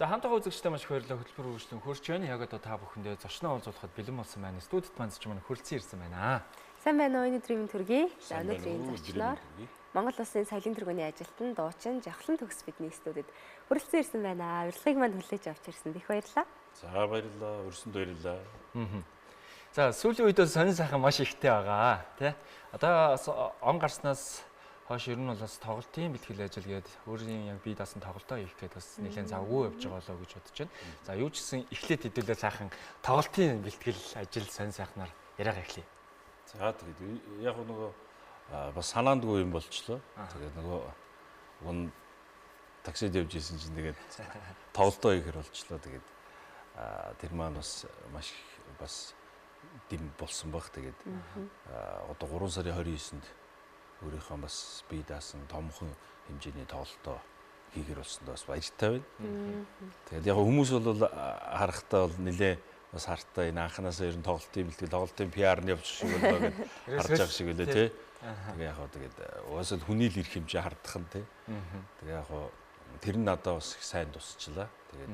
За хамтдаа үзэгчтэй маш их баярлалаа. Хөтөлбөр үргэлжлэн хурж байна. Яг одоо та бүхэндээ зочноо уулзуулахад бэлэн болсон байна. Студид маань ч манай хүрэлцэн ирсэн байна. Сайн байна уу? Өнөөдрийн төргий. Өнөөдрийн зочноор Монгол Улсын соёлын тэргүүний ажилтан дуучин Жавхлан төгс бидний студид хүрэлцэн ирсэн байна. Урилгыг манд хүлээж авч ирсэнд их баярлалаа. За баярлалаа. Өрсөнд баярлалаа. За сүүлийн үед сонин сайхан маш ихтэй байгаа. Тэ? Одоо он гарснаас хойш ер нь бол бас тоглолтын бэлтгэл ажил гээд өөрийн яг бие даасан тоглолтоо хийх гээд бас нэлээд завгүй явж байгаа болоо гэж бодож байна. За юу ч гэсэн эхлээд хэдүүлээ сайхан тоглолтын бэлтгэл ажил сонин сайхнаар яриагаа эхлэе. За тэгээд яг нөгөө бас санаандгүй юм болчлоо. Тэгээд нөгөө таксид явж исэн чинь тэгээд тоглолтоо хийхэр болчлоо. Тэгээд тэр маань бас маш бас дэм болсон баг. Тэгээд одоо 3 сарын 29-нд өөрийнхөө бас бие даасан томхон хэмжээний тоглолтоо хийхэр болсондоо бас баяртай байна. Тэгээд яг хүмүүс бол харахтаа бол нэлээ бас хартай энэ анханасаа ер нь тоглолтын бэлтгэл тоглолтын PR-ны явж шиг болоо гэж харж байгаа шиг үлээ тий. Тэгээ яг тэгээд угаасаа хүний л ирэх хэмжээ хардах нь тий. Тэгээ яг тэр нь надад бас их сайн тусчлаа. Тэгээд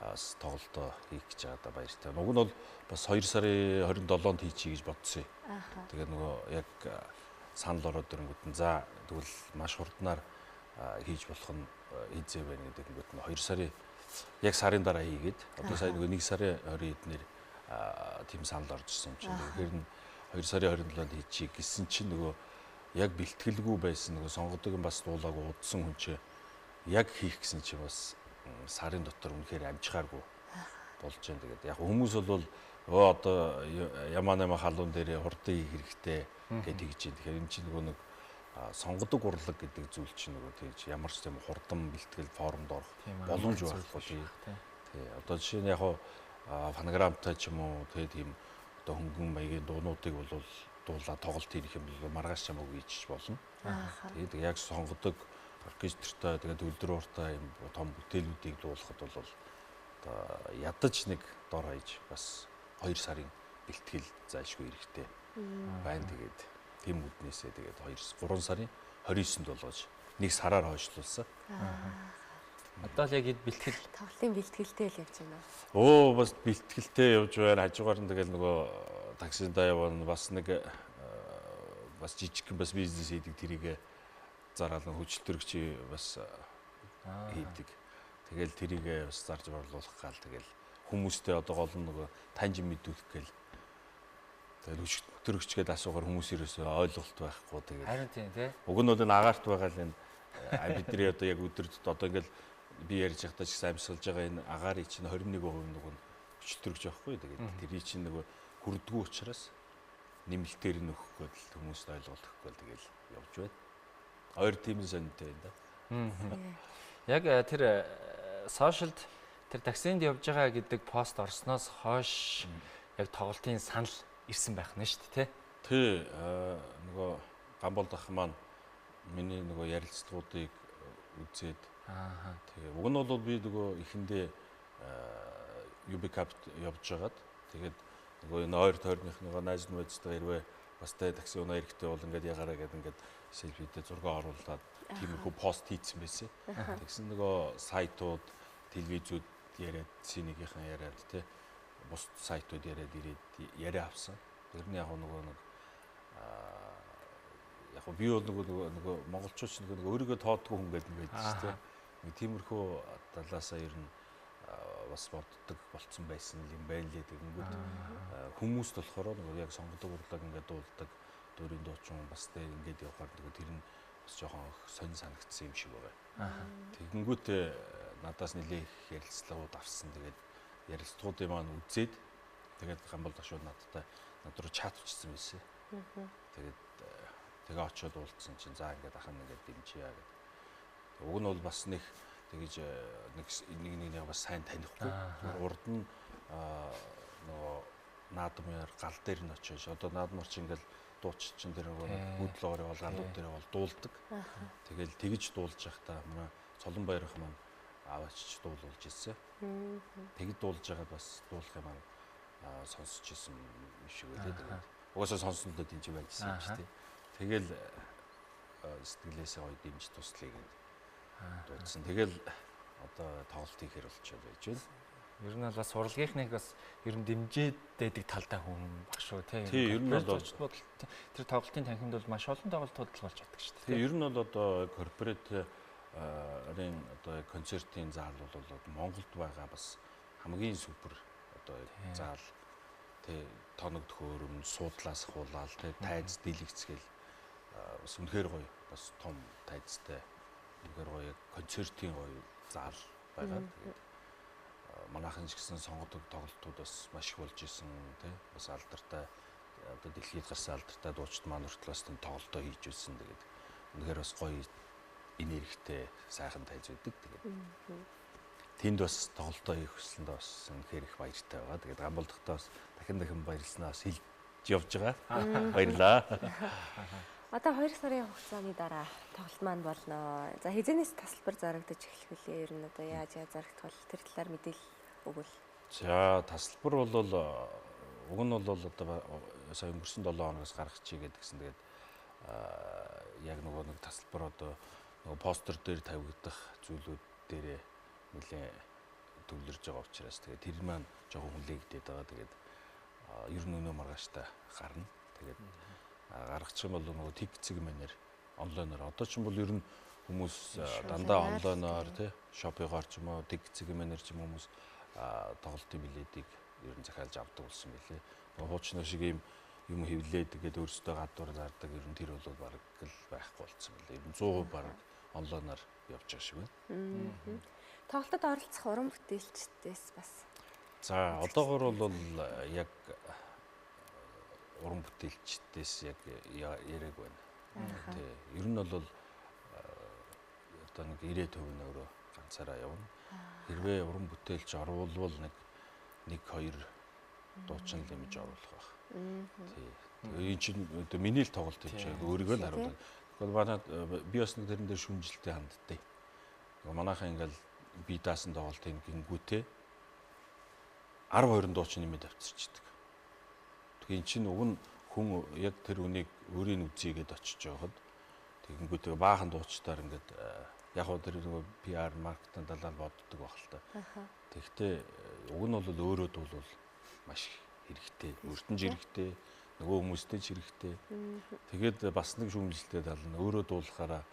бас тоглолтоо хийх гэж байгаадаа баяртай. Уг нь бол бас 2 сарын 27-нд хийчихье гэж бодсон юм. Тэгээд нөгөө яг санал ороод ирэнгүүт нь за тэгвэл маш хурднаар хийж болох нь хийзээ байна гэдэг нь 2 сарын яг сарын дараа хийгээд одоо сая нөгөө 1 сарын 20 эднэр тийм санал орж ирсэн юм чинь тэгэхээр нь 2 сарын 27-нд хийчихье гэсэн чинь нөгөө яг бэлтгэлгүй байсан нөгөө сонгодог нь бас дуулаагүй удсан хүн чинь яг хийх гэсэн чинь бас сарын дотор үнэхээр амжихааргүй болж байна. Тэгээд яг хүмүүс бол одоо ямаа халуун дээр хурдан хийх хэрэгтэй гэдэг хийж байна. Тэгэхээр энэ чинь нөгөө нэг сонгодог урлаг гэдэг зүйл чинь нөгөө тийж ямар ч юм хурдан бэлтгэл формд орох боломж байхгүй тий. Одоо жишээ нь яг фонограмтай ч юм уу тийм одоо хөнгөн маягийн дуунуудыг бол дуулаа тоглолт хийх юм бол маргааш чамаагүй хийчих болно. Тэгээд яг сонгодог оркестртай тэгээд үлдрүүртэй юм том бүтээлүүдийг дуулахад бол одоо ядаж нэг дор хаяж бас 2 сарын бэлтгэл зайлшгүй хэрэгтэй байна. Тэгээд тийм үднээсээ тэгээд 3 сарын 29-нд болгож 1 сараар хойшлуулсан. Одоо л яг бэлтгэл Тоглолтын бэлтгэлтэй л явж байна. Бас бэлтгэлтэй явж байна. Хажуугаар нь тэгэл нөгөө таксиндаа явна бас нэг бас жижигхэн бас бизнес хийдэг тэрийг зараалan хөдөлтөрөгч бас хийдэг. Тэгэл тэрийг бас зарж борлуулах гал тэгэл хүмүүстэй одоо гол нь нөгөө таньж мэдүүлэх гээл тэгэл хөдөлтөрөгч гээд асуугаар хүмүүс ерөөсөө ойлголт байхгүй тэгээд харин тийм тий. Уг нь бол энэ агаарт байгаа л энэ бидний одоо яг өдөрт одоо ингээл би ярьж байхдаа ч гэсэн амьсгалж байгаа энэ агарын чинь 21% нөгөө хөдөлтөрөгч байхгүй тэгээд тэрий чинь нөгөө хүрдгүү учраас нэмэлтээр нь өгөх гээд л хүмүүст ойлголт өгөх гээд тэгэл явж байна. Хоёр тийм сонирхолтой байна да. Яг тэр сошиалд тэр таксинд явж байгаа гэдэг пост орсноос хойш яг тоглолтын санал ирсэн байх нь шүү дээ тий. Нөгөө Гамболд ах маань миний нөгөө ярилцлагуудыг үзээд тэгээ уг нь бол би нөгөө ихэндээ UB-Cup явж байгаад тэгээд нөгөө энэ ойр тойрных нөгөө найз нөхдөдтэй хэрвээ бас такси унаа эрэхтэй бол ингээд ягаараа гэдэг ингээд селфидээ зураг оруулаад тиймэрхүү пост хийсэн байсан. Тэгсэн нөгөө сайтууд, телевизүүд яриад синийгийнхэн яриад тий бус сайтууд яриад ирээд яриа авсан. Тэрний яг нөгөө нэг яг би бол нөгөө монголчууд нөгөө өөрийгөө тоодгүй хүн гэдэг юм байдаг шүү дээ. Нэг тиймэрхүү талаасаа ер нь бас боддог болцсон байсан юм байна лээ тэгэнгүүт хүмүүст болохоор нөгөө яг сонгодог урлаг ингээд дуулдаг дөрийн дуучин бас тэ ингээд явахаар нөгөө тэр нь бас жоохон сонь санагдсан юм шиг байгаа. Тэгэнгүүт надаас нэлээ их ярилцлагууд авсан. Тэгээд ярилцлагуудыг маань үзээд тэгээд Гамболд шууд над руу чат бичсэн байсан. Тэгээ очиод уулзсан чинь за ингээд ахын ингээд дэмжийа гэдэг. Уг нь бол бас нэг тэгэж нэг бас сайн танихгүй. Урд нь нөгөө наадмаар гал дээр нь очиж одоо наадмар чи ингээл дууч чин тэр нөгөө хөдлөөр бол галууд дээр бол дуулдаг. Тэгэл тэгэж дуулж явахдаа манай Цолонбаяр ах маань аваач дуулуулж ирсэн. Тэгж дуулж байгаад бас дуулах юм сонсч ирсэн юм шиг үлээ. Тэгээд угаасаа сонсноо дэмж байжсэн юм шүү дээ. Тэгэл сэтгэлээсээ гоё дэмж туслая гэдэг дуудсан. Тэгэл одоо тоглолт хийхээр болчиход байж байна. Ер нь бол бас урлагийнхныг бас ер нь дэмжээд байдаг талтай хүн баг шүү тий. Ер нь бол тэр тоглолтын танхимд бол маш олон тоглолтууд болж чаддаг шүү дээ. Тэгээ ер нь бол одоо корпоратын одоо концертын заал бол Монголд байгаа бас хамгийн супер одоо заал тий тоног төхөөрөм суудлаас хуулаад тий тайз дэлгэцгээл бас үнэхээр гоё бас том тайзтай үнэхээр гоё концертын гоё заал байгаа. Тэгээд манайхан ч гэсэн сонгодог тоглолтууд бас маш их болж исэн тий бас алдартай одоо дэлхийд гарсан алдартай дуучид маань хүртэл бас тийм тоглолтоо хийж үзсэн. Тэгээд үнэхээр бас гоё энергитэй сайхан тайз байдаг. Тэгээд тэнд бас тоглолтоо хийх хүсэлэнд бас үнэхээр их баяртай байгаа. Тэгээд гамболдохтой бас дахин баярлснаа бас хэлж явж байгаа. Баярлаа. Одоо 2 сарын хугацааны дараа тоглолт маань болно. За хизэнээс тасалбар зарагдаж эхлэх үлээ. Ер нь одоо яаж зарагдах вэ? Тэр талаар мэдээлэл өгвөл. За тасалбар бол уг нь бол одоо сая өнгөрсөн 7 хоногоос гаргачихъя гэдгсэн. Тэгээд яг нэг тасалбар одоо нөгөө постэр дээр тавигдах зүйлүүд дээрээ нэлээд төвлөрж байгаа учраас тэгээд тэр маань жоохон хүлээгдээд байгаа. Тэгээд ер нь өнөө маргааштай гарна. Тэгээд гаргачих юм бол нөгөө тик цэг мэнээр онлайнаар одоо ч юм бол ер нь хүмүүс дандаа онлайнаар тий шопигоор ч юм уу тик цэг мэнээр ч юм хүмүүс тоглолтын билетийг ер нь захиалж авдаг болсон байлээ. Нөгөө хуучнаар шиг юм хэвлээд тэгээд өөрсдөө гадуур зардаг ер нь тэр бол бараг л байхгүй болсон байлээ. Ер нь 100% бараг онлайнаар явж байгаа шиг байна. Тоглолтод оролцох уран бүтээлчдээс бас. За одоогор бол яг уран бүтээлчдээс яг яриаг байна. Тий. Ер нь бол одоо нэг 90% нь өөрөө ганцаараа явна. Хэрвээ уран бүтээлч оруулвал нэг 2 дуучин лимж оруулах байх. Тий. Тэгээ энэ чинь одоо миний л тоглолт юм шиг өөрийгөө л харуулдаг. Тэгвэл манай би бас нэг тэрэн дээр шүмжилтэй ханддаг. Манайхан ингээл би даасан тоглолтын гингүүтээ 12 дуучин нэмээд авчирчдаг. Тэгээ эн чинь уг нь хүн яг тэр үнийг өөрийн үзьгээд очиж байхад тэгэнгүүтээ баахан дуучдаар ингээд яг хөө тэр нөгөө PR маркетинг далаар боддог байх л та. Тэгэхдээ уг нь бол өөрөө дуулвал маш хэрэгтэй, өртөнж хэрэгтэй, нөгөө хүмүүстэй ч хэрэгтэй. Тэгээд бас нэг шүүмжлэлтэй тал нь өөрөө дуулахаараа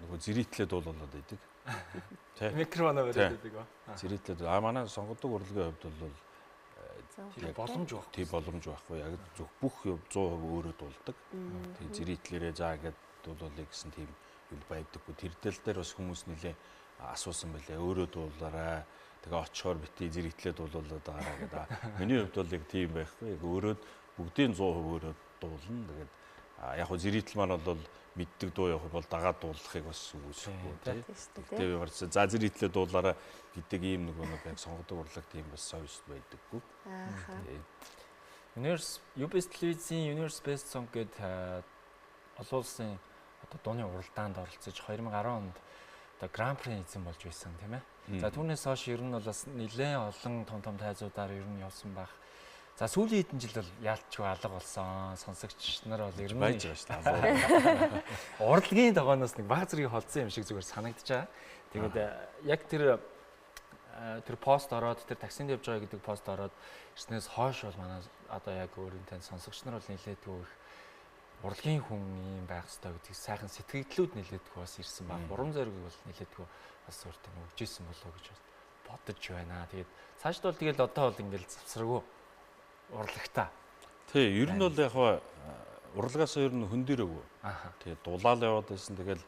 нөгөө зэрэглээд дуулуулад байдаг. Тэ. Микрофон аваад байдаг. Зэрэглээд манай сонгодог урлагийн хувьд бол боломж байхгүй. Тий боломж байхгүй. Яг зөв бүх 100% өөрөө дуулдаг. Тэгээ зэрэглээрээ заа гэд дуулуулъя гэсэн тийм юм байдаггүй. Тэр тал дээр бас хүмүүс нэлээ асуусан байлээ. Өөрөө дуулаарай. Тэгээ очихоор бити зэрэглээд дуулуулад байгаараа гэдэг. Миний хувьд бол яг тийм байхгүй. Яг өөрөө бүгдийн 100% өөрөө дуулна. Тэгээд яг хөө зэрэгтэл маань бол мэддэг дуу явах бол дагаад дуулахыг бас үгүйсэхгүй тийм. Тэгээ би барьсан. За зэрэглээ дуулаараа гэдэг ийм нэг яг сонгодог урлаг тийм бас совьс байдаггүй. UBS телевизийн Universe Best Song гэдэг олон улсын одоо дууны уралдаанд оролцож 2010 онд одоо Гран При эзэн болж байсан тийм ээ. За түүнээс хойш ер нь бол бас нэлээд олон том тайзуудаар ер нь явсан байх. За сүүлийн хэдэн жил бол яалтчгүй алга болсон. Сонсогч нар бол ер нь байж байгаа шүү дээ. Урлагийн тогооноос нэг баг зэргийг холдсон юм шиг зүгээр санагдаж байгаа. Тэгээд яг тэр пост ороод тэр таксинд явж байгаа гэдэг пост ороод ирснээс хойш бол манай одоо яг өөрөнтэй сонсогч нар бол нэлээдгүй их урлагийн хүн юм байх хэрэгтэй гэдэг сайхан сэтгэгдлүүд нэлээдгүй бас ирсэн баг. Урам зориг бол нэлээдгүй бас өөртөө өгжсэн болов гэж бодож байна. Тэгээд цаашд бол тэгэл одоо бол ингээл завсраггүй урлагтаа. Тий, ер нь бол яг урлагаас ер нь хөндөрөөгүй. Тий, дулаал яваад байсан. Тэгэл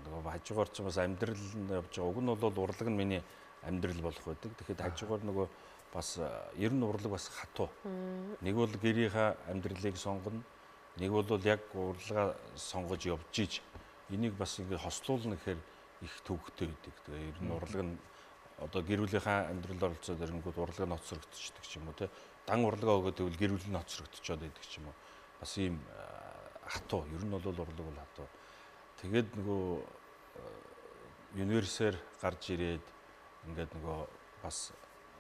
нөгөө хажуугаар ч бас амьдрал явж байгаа. Уг нь бол урлаг нь миний амьдрал болох байдаг. Тэгэхэд хажуугаар нөгөө бас ер нь урлаг бас хатуу. Нэг бол гэрийнхаа амьдралыг сонгоно. Нэг бол яг урлагаа сонгож явж ийж энийг бас ингэ хослуулна гэхээр их төвөгтэй байдаг. Тэгээ ер нь урлаг нь одоо гэр бүлийнхаа амьдралд оролцоод ирэнгүүт урлаг нь ноцрогдчихдаг ч юм уу те. Дан урлагаа өгөөд тэгвэл гэр бүл нь ноцрогдчиход байдаг ч юм уу. Бас ийм хатуу. Ер нь бол урлаг бол хатуу. Тэгээд нөгөө универсээр гарч ирээд ингээд нөгөө бас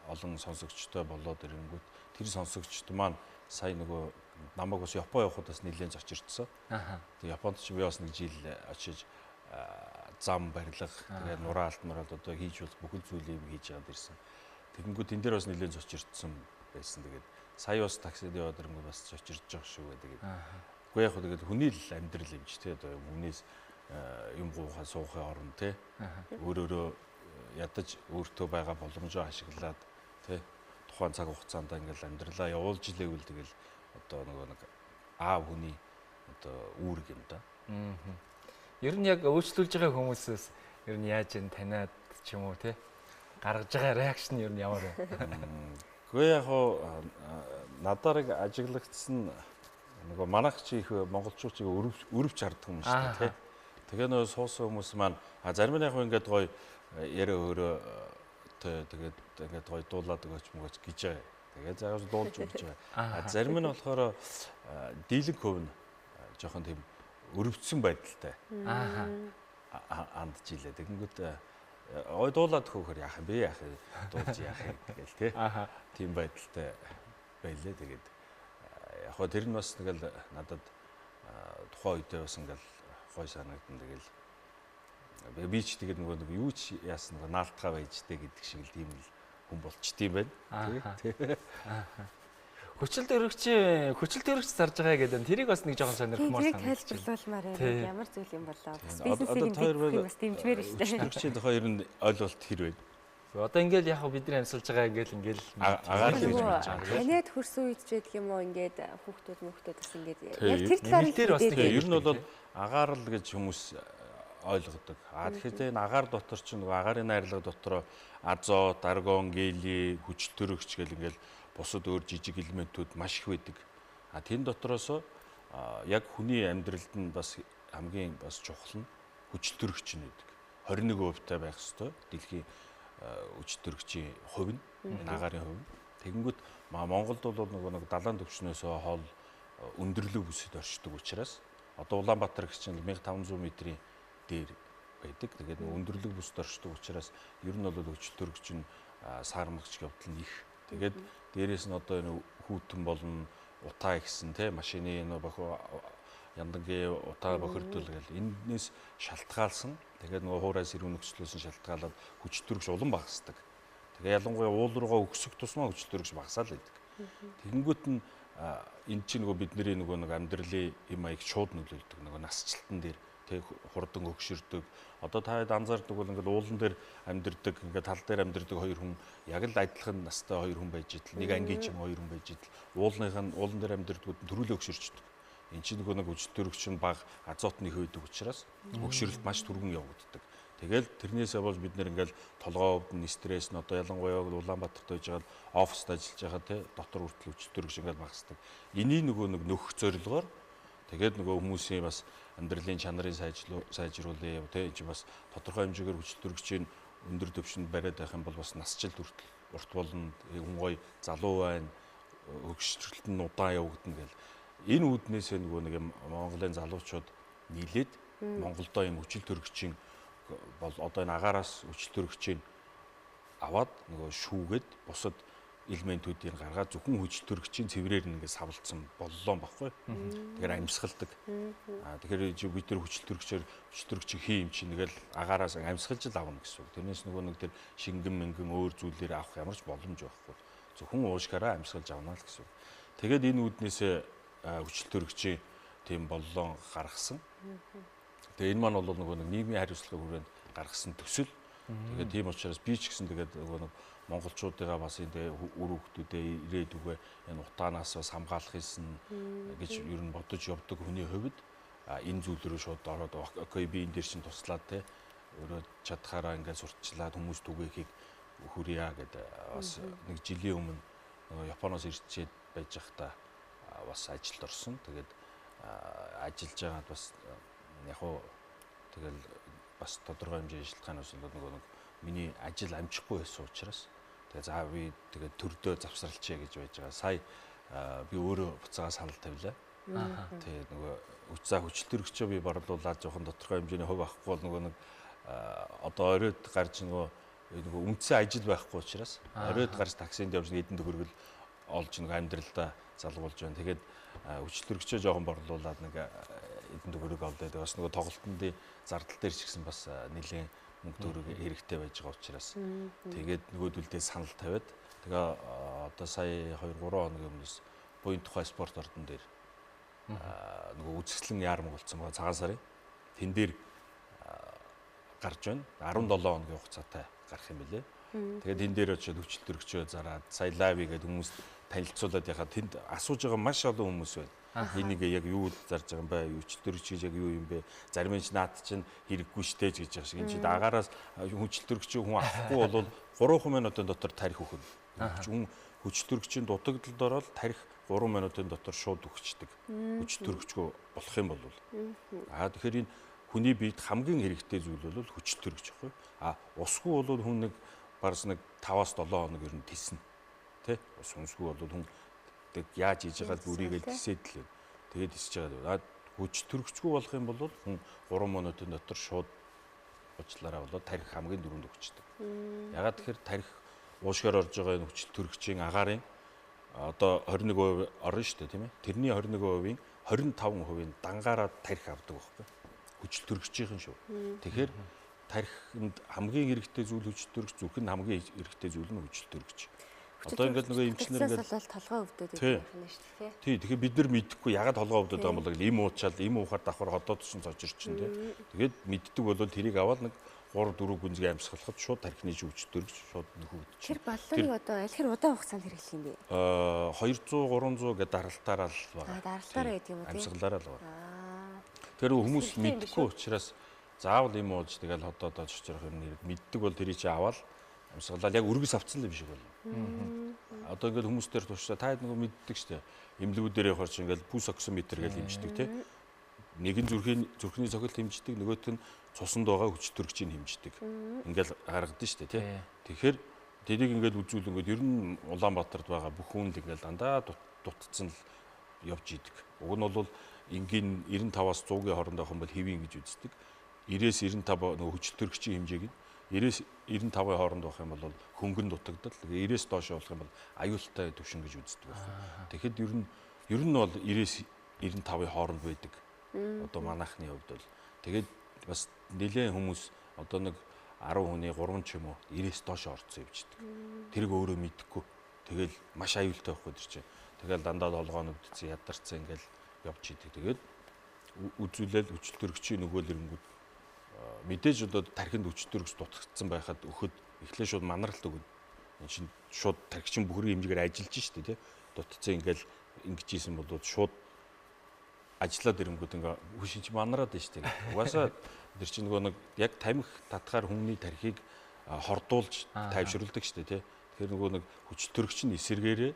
олон сонсогчтой болоод ирэнгүүт тэр сонсогчд маань сая нөгөө намайг бас Япон явахудаас нэлээд зочирдсан. Тэгээ Японд ч би бас нэг жил очиж зам барилга тэгээд нураалт одоо хийж бол бүхэл зүйлийг хийж яваад ирсэн. Тэгэнгүүт энэ дээр бас нэлээд зочирдсан байсан. Тэгээд сая бас таксид яваад ирэнгүүт бас зочирдж байгаа шүү гэдэг. Үгүй яг тэгээд хүний л амьдрал юм чи тий одоо хүнээс юм гоохаа суухын орн тий өөрөөрөө ядаж өөртөө байгаа боломжоо ашиглаад тий тухайн цаг хугацаанд ингээл амьдралаа явуулж илээвэл тэгэл одоо нэг аав хүний одоо үүрэг юм да. Ер нь яг өөрчлүүлж байгаа хүмүүсээс ер нь яаж энэ таниад ч юм уу тий гаргаж байгаа реакшн ер нь ямар вэ? Гэхдээ яг надаарыг ажиглагдсан нөгөө манайх чи их монголчуудыг өрөвч хардаг юм шүү дээ тий. Тэгээ нөгөө суусан хүмүүс маань зарим нь яг ингээд гоё яриа өөрөө тэгээд ингээд гоё дуулаад өгөөч мөгөөч гэж байгаа. Тэгээ заавал дуулж өгч байгаа. Зарим нь болохоор дийлэнх хөв нь жоохон тийм өрөвдсөн байдалтай. Андж илээ. Тэгэнгүүт ой дуулаад хөөхөр яах юм бэ? Яах юм? Дуулж яах юм гээл тий. Тийм байдалтай байлээ. Тэгээд яг хоо тэр нь бас тэгэл надад тухайн үедээ бас ингээл гой санагдсан. Тэгэл би ч тэгээд нөгөө нэг юу ч яасан нөгөө наалтгаа байжтэй гэдэг шиг л тийм л хүн болчтiin байна. Тий. Хүчил төрөгч зарж байгаа гэдэг тэрийг бас нэг жоохон сонирхмоор санагдаж байна. Тайлбарлуулмаар байна. Ямар зүйл юм болоо. Бизнесийг бас дэмжмээр шүү дээ. Төрөгчийн тухай ер нь ойлголт хэр вэ? Одоо ингээл яг бидний амьсгалж байгаа ингээл агаар л гэж бодож байгаа. Танайд хөрсөн үед ч гэдэг юм уу ингээд хүүхдүүд бас ингээд яг тэр талаар ер нь бол агаар л гэж хүмүүс ойлгодог. Тэгэхээр энэ агаар дотор ч нөгөө агаарын найрлага дотор азот, аргон, гели, хүчил төрөгч гэл ингээл бусад өөр жижиг элементүүд маш их байдаг. Тэн дотроос яг хүний амьдралд нь бас хамгийн бас чухал нь хүчил төрөгч нь байдаг. 21% байх ёстой. Дэлхийн хүчил төрөгчийн хувь нь агарын хувь. Тэгэнгүүт Монголд бол нэг далайн түвшнээс хол өндөрлөг бүсэд оршдог учраас одоо Улаанбаатар гэх чинь 1500 м-ийн дээр байдаг. Тэгээд өндөрлөг бүсэд оршдог учраас ер нь бол хүчил төрөгч нь саармагч явдал нь их. Тэгээд дээрээс нь одоо энэ хүүтэн болно, утаа ихсэн тий машины бохоо яндангийн утаа бохирдол гэл энэс шалтгаалсан. Тэгээд нөгөө хуураас ирүүн нөхцлөөс нь шалтгаалаад хүчил төрөгч улам багасдаг. Тэгээ ялангуяа уул руугаа өгсөх тусмаа хүчил төрөгч багасаал байдаг. Тэгэнгүүт нь энэ чинь нөгөө бидний нөгөө нэг амьдралын юм аяг шууд нөлөөлдөг. Нөгөө насжилтан дээр тэг хурдан өгшөрдөг. Одоо та анзаардаг бол ингээд уулан дээр амьдэрдэг, ингээд тал дээр амьдэрдэг хоёр хүн яг л адилхан настай хоёр хүн байж идэл, нэг ангийн ч юм хоёр хүн байж идэл, уулан дээр амьдэрдгүүд нь төрүүлээ өгшөрчдөг. Энд чинь нөгөө нэг хүчил төрөгч нь бага азотны хөөдөг учраас өгшөрлөлт маш түргэн явагддаг. Тэгэл тэрнээсээ болж бид нэр ингээд толгоо өвдөн стресс нь одоо ялангуяа Улаанбаатарт байж байгаа оффист ажиллаж байгаа те дотор хүртэл хүчил төрөгч ингээд багасдаг. Энийг нөгөө нэг нөхөх зорилгоор тэгээд нөгөө хүмүүсийн бас амьдралын чанарыг сайжруулъя те энэ бас тодорхой хэмжээгээр хүчил төрөгчийн өндөр төвшөнд бариад байх юм бол бас насжилт урт болно. Хүн гоё залуу байна. Өгшөрлөлт нь удаан явагдана гэл. Энэ үүднээсээ нөгөө нэг Монголын залуучууд нийлээд Монголдоо юм хүчил төрөгчийн бол одоо энэ агаараас хүчил төрөгчийн аваад нөгөө шүүгээд бусад элементүүдийг гаргаад зөвхөн хүчил төрөгчийн цэврээр нэгээ савлцсан боллоо баггүй. Тэгэхээр амьсгалдаг. Тэгэхээр бид нар хүчил төрөгчийг хий юм чи нэгэл агаараас амьсгалж л авна гэсэн үг. Тэрнээс нөгөө нэг тэр шингэн мэнгэн өөр зүйлээр авах ямар ч боломж байхгүй. Зөвхөн уушгаараа амьсгалж авна л гэсэн үг. Тэгээд энэ үүднээсээ хүчил төрөгчийн тийм боллоо гаргасан. Тэгээ энэ маань бол нөгөө нэг нийгмийн хариуцлагын хүрээнд гаргасан төсөл. Тэгээд тийм учраас би ч гэсэн тэгээд нөгөө нэг монголчуудыгаа бас энэ үр хөвгтүүдээ ирээдүгөө энэ утаанаас бас хамгаалах хэлсэн гэж ер нь бодож явдаг хүний хувьд энэ зүйл рүү шууд ороод окей би энэ дээр чинь туслаад те өөрөө чадхаараа ингээд сурталчлаад хүмүүс түгээхийг хүрье гэдэг бас нэг жилийн өмнө Японоос ирчээд байж байхдаа бас ажилд орсон. Тэгээд ажиллаж байгаад бас яг хуу тэгэл бас тодорхой хэмжээний шалтгаанаас нөгөө нэг миний ажил амжихгүй байсан учраас тэгээ за би тэгээ төрдөө завсралчээ гэж байж байгаа. Сая би өөрөө буцаага санал тавилаа. Тэгээ нөгөө хүчил төрөгчөө би борлуулаад жоохон тодорхой хэмжээний хувь авахгүй бол нөгөө нэг одоо оройд гарч нөгөө үндсэн ажил байхгүй учраас оройд гарч таксинд явж эдэн төгрөгөл олж нэг амьдралдаа залгуулж байна. Тэгээд хүчил төрөгчөө жоохон борлуулаад нэг эдэн төгрөг олдоод бас нөгөө тоглолтын зардал дээр ч гэсэн бас нэлээд мөнгө төгрөг хэрэгтэй байж байгаа учраас тэгээд нөгөөдөлдөө санал тавиад тэгээ одоо сая 2-3 хоногийн өмнөөс буян тухай спорт ордон дээр нөгөө үзэсгэлэн яарм болсон байгаа цагаан сарын тэн дээр гарч байна 17 хоногийн хугацаатай гарах юм билээ. Тэгээд энэ дээр очиод хүчил төрөгчөө зараад сая лайв гэдэг хүмүүс танилцуулаад яхаа тэнд асууж байгаа маш олон хүмүүс байна. Энийг яг юу зарж байгаа юм бэ? Хүчил төрөгч гэж яг юу юм бэ? Зарим нь ч наад чинь хэрэггүй штэ гэж байгаа шиг. Энд чинь агаараас хүчил төрөгчөө хүн авахгүй бол 3 минутын дотор тарих өгнө. Хүн хүчил төрөгчийн дутагдалд ороод тарих 3 минутын дотор шууд өгчдөг. Хүчил төрөгчгөө болох юм бол тэгэхээр энэ хүний биед хамгийн хэрэгтэй зүйл бол хүчил төрөгч байхгүй. Усгүй бол хүн нэг барс нэг 5-7 хоног ер нь тиснэ. Тэ? Ус унсгүй бол хүн яаж хийж байгаа бүрийгээ тисээд л юм. Тэгээд тисэж байгаа. Хүчил төрөгчгүй болох юм бол хүн 3 минутын дотор шууд уучлаараа болоод тарих хамгийн дөрөнд өгчдөг. Ягаад тэгэхээр тарих уушгаар орж байгаа энэ хүчил төрөгчийн агаарын одоо 21% орно шүү дээ, тийм ээ. Тэрний 21%-ийн 25% дангаараа тарих авдаг байхгүй. Хүчил төрөгчийн шүү. Тэгэхээр тарихынд хамгийн хэрэгтэй зүйл хүчил төрөгч, зүрхэнд хамгийн хэрэгтэй зүйл нь хүчил төрөгч. Одоо ингээд нөгөө эмчнэр ингээд толгой өвдөд байх нь шүү дээ. Тий, тэгэхээр бид нар мэдэхгүй ягаад толгой өвдөд байгаа юм бол им уучаал, им уухаар давхар ходоод тушин цожирчин тий. Тэгээд мэддэг бол тэрийг аваад нэг 3-4 гүнзгий амьсгалахад шууд тархины хүчил төрөгч шууд нөхөгдөж. Тэр боллыг одоо алхэр удаан хугацаанд хэрэглэх юм бэ? 200-300 гэдэг даралтаараа л байгаа. Даралтаараа гэдэг юм уу тий? Амьсгалаараа л байгаа. Тэр хүмүүс мэдхгүй учраас заавал им ууж тэгэл ходоод очиж байгаа юм мэддэг бол тэрийг чи аваад амьсгалаад яг үргэс авцсан л юм шиг байна. Одоо ингээд хүмүүстээр туушаа та нөгөө мэддэг штэ. Имлгүүдээр явахаар чи ингээд пульс оксиметр гэж хэмждэг тий. Нэг нь зүрхний цохилт хэмждэг, нөгөөт нь цуснд байгаа хүчил төрөгчийг хэмждэг. Ингээд харагдана штэ тий. Тэгэхээр тэрийг ингээд үзүүлэнгүүд ер нь Улаанбаатарт байгаа бүх хүн л ингээд дандаа дутцсан л явж идэг. Уг нь бол энгийн 95-аас 100-ийн хооронд байх юм бол хэвийн гэж үздэг. 90-ээс 95 нөгөө хүчил төрөгчийн хэмжээг нь 90-95-ын хооронд байх юм бол хөнгөн дутагдал, 90-ээс доош болох юм бол аюултай түвшин гэж үздэг байна. Тэгэхэд ер нь бол 90-ээс 95-ын хооронд байдаг. Одоо манайхны хувьд бол тэгээд бас нэлээд хүмүүс одоо нэг 10 хүний 3 ч юм уу 90-ээс доош орцсон явждаг. Тэрийг өөрөө мэдэхгүй. Тэгэл маш аюултай байхгүй тэр чинь. Тэгэл дандаа толгооногдсон ядарсан ингээл явж идэг. Тэгээд үзүүлэл хүчил төрөгчийн нөгөөлөрөнгүүд мэдээж одоо тархинд хүчил төрөгч дутагдсан байхад өхөд эхлээ шууд манаралт өгнө. Энд чинь шууд тархичин бүхрийн хэмжээгээр ажиллаж штэ тий. Дутцсан ингээл ингэж ийсэн бол шууд ажиллаад ирэнгүүд ингээ хүшинч манараад байна штэ. Угаасаа тэр чинь нөгөө нэг яг тамхи татхаар хүмүүний тархийг хордуулж тайвшруулдаг штэ тий. Тэгэхээр нөгөө нэг хүчил төрөгч нь эсэргээрээ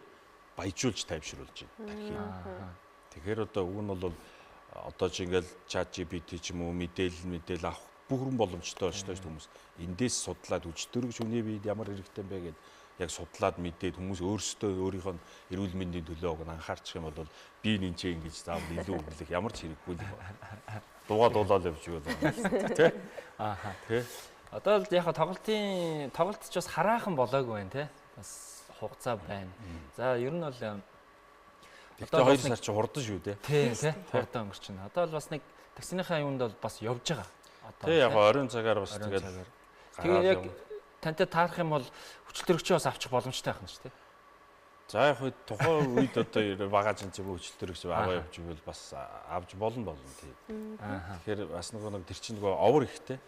баяжуулж тайвшруулж байна тархийг. Тэгэхээр одоо уг нь бол одоо чи ингээл чат GPT ч юм уу мэдээлэл авах бүх бүрэн боломжтой болж байгаа хүмүүс. Эндээс судлаад хүчил төрөгч хүний биед ямар хэрэгтэй юм бэ гэдээ яг судлаад мэдээд хүмүүс өөрсдөө өөрийнхөө эрүүл мэндийн төлөө уг нь анхаарчих юм бол би энэ ч ингэж заавал илүү өглөх ямар ч хэрэггүй л байна. Дуугаа дуулаад явж байгаа юм тий. Тий. Одоо л яг тоглолт ч бас хараахан болоогүй байна тий. Бас хугацаа байна. За ер нь бол одоо 2 сар чи хурдан шүү дээ. Тий, хурдан өнгөрчнө. Одоо бол бас нэг таксиныхаа юунд бол бас явж байгаа. Тий, яг оройн цагаар бас тэгээд тэгээ яг тантай таарах юм бол хүчил төрөгчөө бас авчих боломжтой байх нь шүү дээ. За яг тухайн үед одоо багаж энэ хүчил төрөгч аваа явж ивэл бас авч болно тий. Тэгэхээр бас нэг тэр чинь нөгөө овор ихтэй.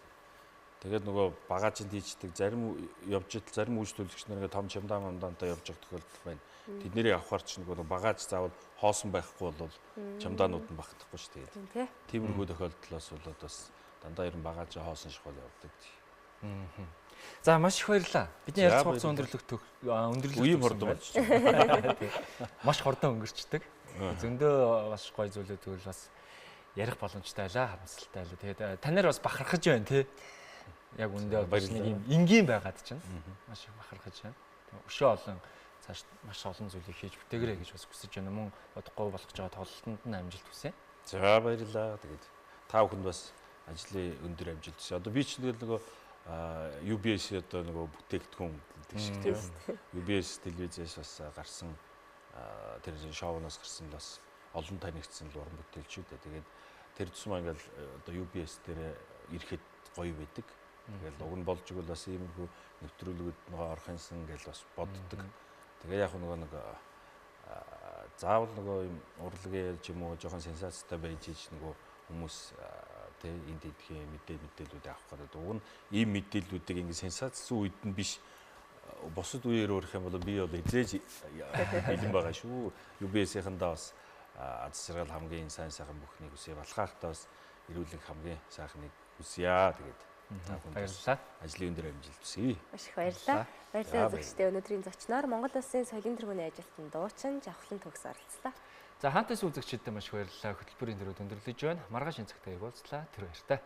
Тэгээд нөгөө багажинд хийждэг зарим явж идэл зарим үйлчлүүлэгч нар ингээ том чамдаантай явж байгаа тохиолдол байна. Тэднэрийг авахар ч нөгөө багаж заавал хоосон байхгүй бол чамдаанууд нь багтахгүй шүү дээ. Тиймэрхүү тохиолдлоос болоод бас дандаа ер нь багажаа хоосон шихвал явдаг. За маш их баярлалаа. Бидний ярилцах хугацаа өндөрлөлт үеийн хурдан болж маш хурдан өнгөрчдөг. Зөндөө бас гоё зүйлүүд тэгвэл бас ярих боломжтой байлаа, харамсалтай байлаа. Тэгээд танаар бас бахархаж байна тий. Яг үндэ бас нэг юм энгийн байгаад чинь маш их бахархаж байна. Өшөө олон цааш маш олон зүйлийг хийж бүтээгрэй гэж бас хүсэж байна. Мөн бодохгүй болгож байгаа тоглолтод нь амжилт хүсье. За баярлалаа. Тэгээд та бүхэнд бас ажлын өндөр амжилт хүсье. Одоо би ч нөгөө UBS одоо нөгөө бүтээгдэхүүн гэдэг шиг тийм UBS телевизээс бас гарсан тэр шоунаас гарсан бас олон танигдсан л уран бүтээлч үү. Тэгээд тэр тусмаа ингээл одоо UBS дээр ирэхэд гоё байдаг. Тэгэл уг нь болж игэл бас иймэрхүү нэвтрүүлгүүд нөгөө орохынсан гэж бас боддог. Тэгээ яг нэг заавал нөгөө юм урлагийн ялж юм уу жоохон сенсацтай байж ич нөгөө хүмүүс тий энд идэх мэдээлүүд авах гэдэг. Уг нь ийм мэдээллүүдийг ингээ сенсацсан үед нь биш бусад үеэр өөрөх юм бол би бол эзэж бэлэн байгаа шүү. UBS-ийнхандаа бас аз жаргал хамгийн сайн сайхан бүхнийг үсээ балхаахтаа бас ирүүлэх хамгийн сайхныг үсэе. Тэгээд баярлалаа. Ажлын өндөр амжилт хүсье. Маш их баярлалаа. Баярлалаа үзэгчдээ өнөөдрийн зочноор Монгол Улсын соёлын тэргүүний ажилтан дуучин Жавхлан төгс оролцлоо. За хамтаас үзэгчдэд маш их баярлалаа. Хөтөлбөрийн дөрөв өндөрлөж байна. Маргааш энэ цагтаа уулзлаа. Тэр баяртай.